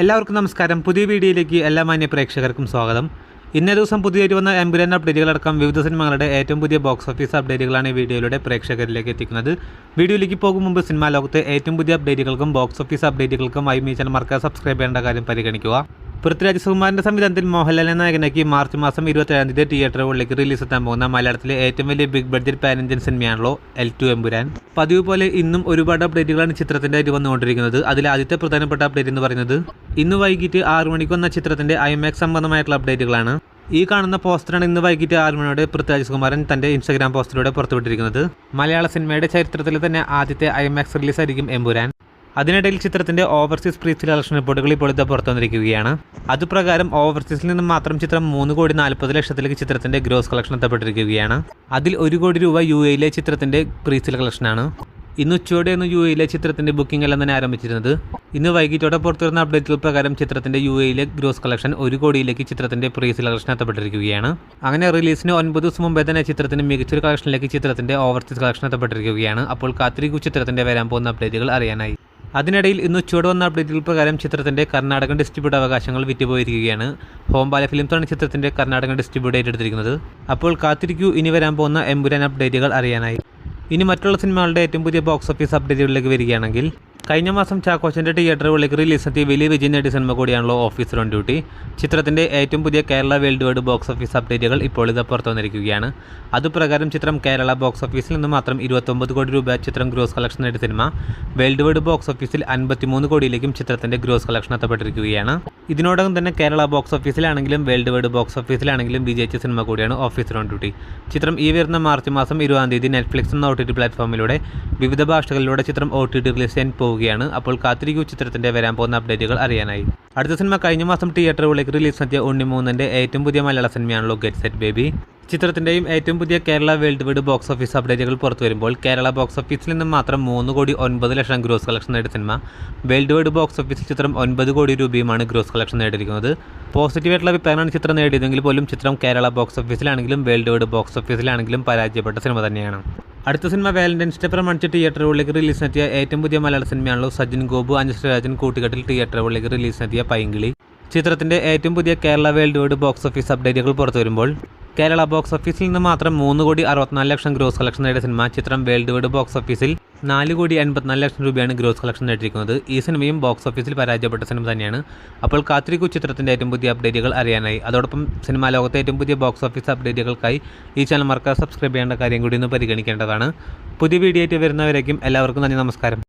എല്ലാവർക്കും നമസ്കാരം. പുതിയ വീഡിയോയിലേക്ക് എല്ലാ മാന്യ പ്രേക്ഷകർക്കും സ്വാഗതം. ഇന്നേ ദിവസം പുതിയതായിട്ട് വന്ന എമ്പുരാൻ അപ്ഡേറ്റുകളടക്കം വിവിധ സിനിമകളുടെ ഏറ്റവും പുതിയ ബോക്സ് ഓഫീസ് അപ്ഡേറ്റുകളാണ് ഈ വീഡിയോയിലൂടെ പ്രേക്ഷകരിലേക്ക് എത്തിക്കുന്നത്. വീഡിയോയിലേക്ക് പോകും മുമ്പ് സിനിമാ ലോകത്തെ ഏറ്റവും പുതിയ അപ്ഡേറ്റുകൾക്കും ബോക്സ് ഓഫീസ് അപ്ഡേറ്റുകൾക്കുമായി ഈ ചാനൽ മറക്കാതെ സബ്സ്ക്രൈബ് ചെയ്യേണ്ട കാര്യം പരിഗണിക്കുക. പൃഥ്വിരാജ് സുകുമാരൻ്റെ സംവിധാനത്തിൽ മോഹൻലാലിനെ നായകനാക്കി മാർച്ച് മാസം 27 തിയേറ്ററുകളിലേക്ക് റിലീസ് എത്താൻ പോകുന്ന മലയാളത്തിലെ ഏറ്റവും വലിയ ബിഗ് ബഡ്ജറ്റ് പാൻ ഇന്ത്യൻ സിനിമയാണല്ലോ L2 എമ്പുരാൻ. പതിവ് പോലെ ഇന്നും ഒരുപാട് അപ്ഡേറ്റുകളാണ് ചിത്രത്തിൻ്റെ ആയിട്ട് വന്നുകൊണ്ടിരിക്കുന്നത്. അതിൽ ആദ്യത്തെ പ്രധാനപ്പെട്ട അപ്ഡേറ്റ് എന്ന് പറയുന്നത് ഇന്ന് വൈകിട്ട് 6 മണിക്ക് വന്ന ചിത്രത്തിൻ്റെ IMAX സംബന്ധമായിട്ടുള്ള അപ്ഡേറ്റുകളാണ്. ഈ കാണുന്ന പോസ്റ്ററാണ് ഇന്ന് വൈകിട്ട് 6 മണിയോടെ പൃഥ്വിരാജ് സുകുമാരൻ തൻ്റെ ഇൻസ്റ്റാഗ്രാം പോസ്റ്റിലൂടെ പുറത്തുവിട്ടിരിക്കുന്നത്. മലയാള സിനിമയുടെ ചരിത്രത്തിൽ തന്നെ ആദ്യത്തെ IMAX റിലീസായിരിക്കും എമ്പുരാൻ. അതിനിടയിൽ ചിത്രത്തിൻ്റെ ഓവർസീസ് പ്രീ സെലക്ഷൻ റിപ്പോർട്ടുകൾ ഇപ്പോൾ ഇത് പുറത്തു വന്നിരിക്കുകയാണ്. അതുപ്രകാരം ഓവർസീസിൽ നിന്നും മാത്രം ചിത്രം 3,40,00,000 ചിത്രത്തിൻ്റെ ഗ്രോസ് കളക്ഷൻ എത്തപ്പെട്ടിരിക്കുകയാണ്. അതിൽ 1 കോടി രൂപ UAE ചിത്രത്തിൻ്റെ പ്രീ സെൽ കളക്ഷനാണ്. ഇന്ന് ഉച്ചയോടെയാണ് UAE ചിത്രത്തിൻ്റെ ബുക്കിംഗ് എല്ലാം തന്നെ ആരംഭിച്ചിരുന്നത്. ഇന്ന് വൈകിട്ടോടെ പുറത്തുവരുന്ന അപ്ഡേറ്റുകൾ പ്രകാരം ചിത്രത്തിൻ്റെ UAE ഗ്രോസ് കളക്ഷൻ 1 കോടിയിലേക്ക് ചിത്രത്തിൻ്റെ പ്രീ സെൽ കളക്ഷൻ എത്തപ്പെട്ടിരിക്കുകയാണ്. അങ്ങനെ റിലീസിന് 9 ദിവസം മുമ്പേ തന്നെ ചിത്രത്തിൻ്റെ മികച്ചൊരു കളക്ഷനിലേക്ക് ചിത്രത്തിൻ്റെ ഓവർസീസ് കളക്ഷൻ എത്തപ്പെട്ടിരിക്കുകയാണ്. അപ്പോൾ കാത്തിരിക്കൂ ചിത്രത്തിൻ്റെ വരാൻ പോകുന്ന അപ്ഡേറ്റുകൾ അറിയാനായി. അതിനിടയിൽ ഇന്ന് ഉച്ചയോടെ വന്ന അപ്ഡേറ്റുകൾ പ്രകാരം ചിത്രത്തിൻ്റെ കർണാടകൻ ഡിസ്ട്രിബ്യൂട്ട് അവകാശങ്ങൾ വിറ്റുപോയിരിക്കുകയാണ്. ഹോംബാല ഫിലിംസാണ് ചിത്രത്തിൻ്റെ കർണാടകൻ ഡിസ്ട്രിബ്യൂട്ട് ഏറ്റെടുത്തിരിക്കുന്നത്. അപ്പോൾ കാത്തിരിക്കൂ ഇനി വരാൻ പോകുന്ന എമ്പുരാൻ അപ്ഡേറ്റുകൾ അറിയാനായി. ഇനി മറ്റുള്ള സിനിമകളുടെ ഏറ്റവും പുതിയ ബോക്സ് ഓഫീസ് അപ്ഡേറ്റുകളിലേക്ക് വരികയാണെങ്കിൽ കഴിഞ്ഞ മാസം ചാക്കോച്ചൻ്റെ തിയേറ്ററുകളിലേക്ക് റിലീസെത്തിയ വലിയ വിജയം നേടിയ സിനിമ കൂടിയാണല്ലോ ഓഫീസർ ഓൺ ഡ്യൂട്ടി. ചിത്രത്തിൻ്റെ ഏറ്റവും പുതിയ Kerala world wide box office അപ്ഡേറ്റുകൾ ഇപ്പോൾ ഇത് പുറത്തു വന്നിരിക്കുകയാണ്. അതുപ്രകാരം ചിത്രം കേരള ബോക്സ് ഓഫീസിൽ നിന്ന് മാത്രം 29 കോടി രൂപ ചിത്രം ഗ്രോസ് കളക്ഷൻ നേടിയ സിനിമ വേൾഡ് വൈഡ് ബോക്സ് ഓഫീസിൽ 53 കോടിയിലേക്കും ചിത്രത്തിൻ്റെ ഗ്രോസ് കളക്ഷൻ എത്തപ്പെട്ടിരിക്കുകയാണ്. ഇതിനോടകം തന്നെ കേരള ബോക്സ് ഓഫീസിലാണെങ്കിലും വേൾഡ് വൈഡ് ബോക്സ് ഓഫീസിലാണെങ്കിലും വിജയിച്ച സിനിമ കൂടിയാണ് ഓഫീസർ ഓൺ ഡ്യൂട്ടി. ചിത്രം ഈ വരുന്ന മാർച്ച് മാസം 20 നെറ്റ്ഫ്ലിക്സ് എന്ന OTT പ്ലാറ്റ്ഫോമിലൂടെ വിവിധ ഭാഷകളിലൂടെ ചിത്രം OTT റിലീസ് ചെയ്യാൻ പോവുകയാണ്. അപ്പോൾ കാത്തിരിക്കൂ ചിത്രത്തിൻ്റെ വരാൻ പോകുന്ന അപ്ഡേറ്റുകൾ അറിയാനായി. അടുത്ത സിനിമ കഴിഞ്ഞ മാസം തിയേറ്ററുകളിലേക്ക് റിലീസ് നടത്തിയ ഉണ്ണിമൂന്നൻ്റെ ഏറ്റവും പുതിയ മലയാള സിനിമയാണല്ലോ ഗെറ്റ് സെറ്റ് ബേബി. ചിത്രത്തിൻ്റെയും ഏറ്റവും പുതിയ Kerala world wide box office അപ്ഡേറ്റുകൾ പുറത്തു വരുമ്പോൾ കേരള ബോക്സ് ഓഫീസിൽ നിന്നും മാത്രം 3,09,00,000 ഗ്രോസ് കളക്ഷൻ നേടിയ സിനിമ വേൾഡ് വൈഡ് ബോക്സ് ഓഫീസിൽ ചിത്രം 9 കോടി രൂപയുമാണ് ഗ്രോസ് കളക്ഷൻ നേടിയിരിക്കുന്നത്. പോസിറ്റീവായിട്ടുള്ള അഭിപ്രായമാണ് ചിത്രം നേടിയതെങ്കിൽ പോലും ചിത്രം കേരള ബോക്സ് ഓഫീസിലാണെങ്കിലും വേൾഡ് വൈഡ് ബോക്സ് ഓഫീസിലാണെങ്കിലും പരാജയപ്പെട്ട സിനിമ തന്നെയാണ്. അടുത്ത സിനിമ വാലന്റൈൻസ് ഡേ പ്രമാണിച്ച് തിയേറ്ററുകളിലേക്ക് റിലീസ് നടത്തിയ ഏറ്റവും പുതിയ മലയാള സിനിമയാണല്ലോ സജിൻ ഗോപു അഞ്ജശ്രീരാജൻ കൂട്ടുകെട്ടിൽ തിയേറ്ററുകളിലേക്ക് റിലീസ് നടത്തിയ പൈങ്കിളി. ചിത്രത്തിൻ്റെ ഏറ്റവും പുതിയ Kerala world wide box office അപ്ഡേറ്റുകൾ പുറത്തു വരുമ്പോൾ കേരള ബോക്സ് ഓഫീസിൽ നിന്ന് മാത്രം 3,64,00,000 ഗ്രോസ് കളക്ഷൻ നേടിയ സിനിമ ചിത്രം വേൾഡ് വൈഡ് ബോക്സ് ഓഫീസിൽ 4,84,00,000 രൂപയാണ് ഗ്രോസ് കളക്ഷൻ നേടിയിരിക്കുന്നത്. ഈ സിനിമയും ബോക്സ് ഓഫീസിൽ പരാജയപ്പെട്ട സിനിമ തന്നെയാണ്. അപ്പോൾ കാത്തിരിക്കൂ ചിത്രത്തിൻ്റെ ഏറ്റവും പുതിയ അപ്ഡേറ്റുകൾ അറിയാനായി. അതോടൊപ്പം സിനിമാ ലോകത്തെ ഏറ്റവും പുതിയ ബോക്സ് ഓഫീസ് അപ്ഡേറ്റുകൾക്കായി ഈ ചാനൽ മറക്കാതെ സബ്സ്ക്രൈബ് ചെയ്യേണ്ട കാര്യം കൂടി ഒന്ന് പരിഗണിക്കേണ്ടതാണ്. പുതിയ വീഡിയോ ആയിട്ട് വരുന്നവരേക്കും എല്ലാവർക്കും നന്ദി, നമസ്കാരം.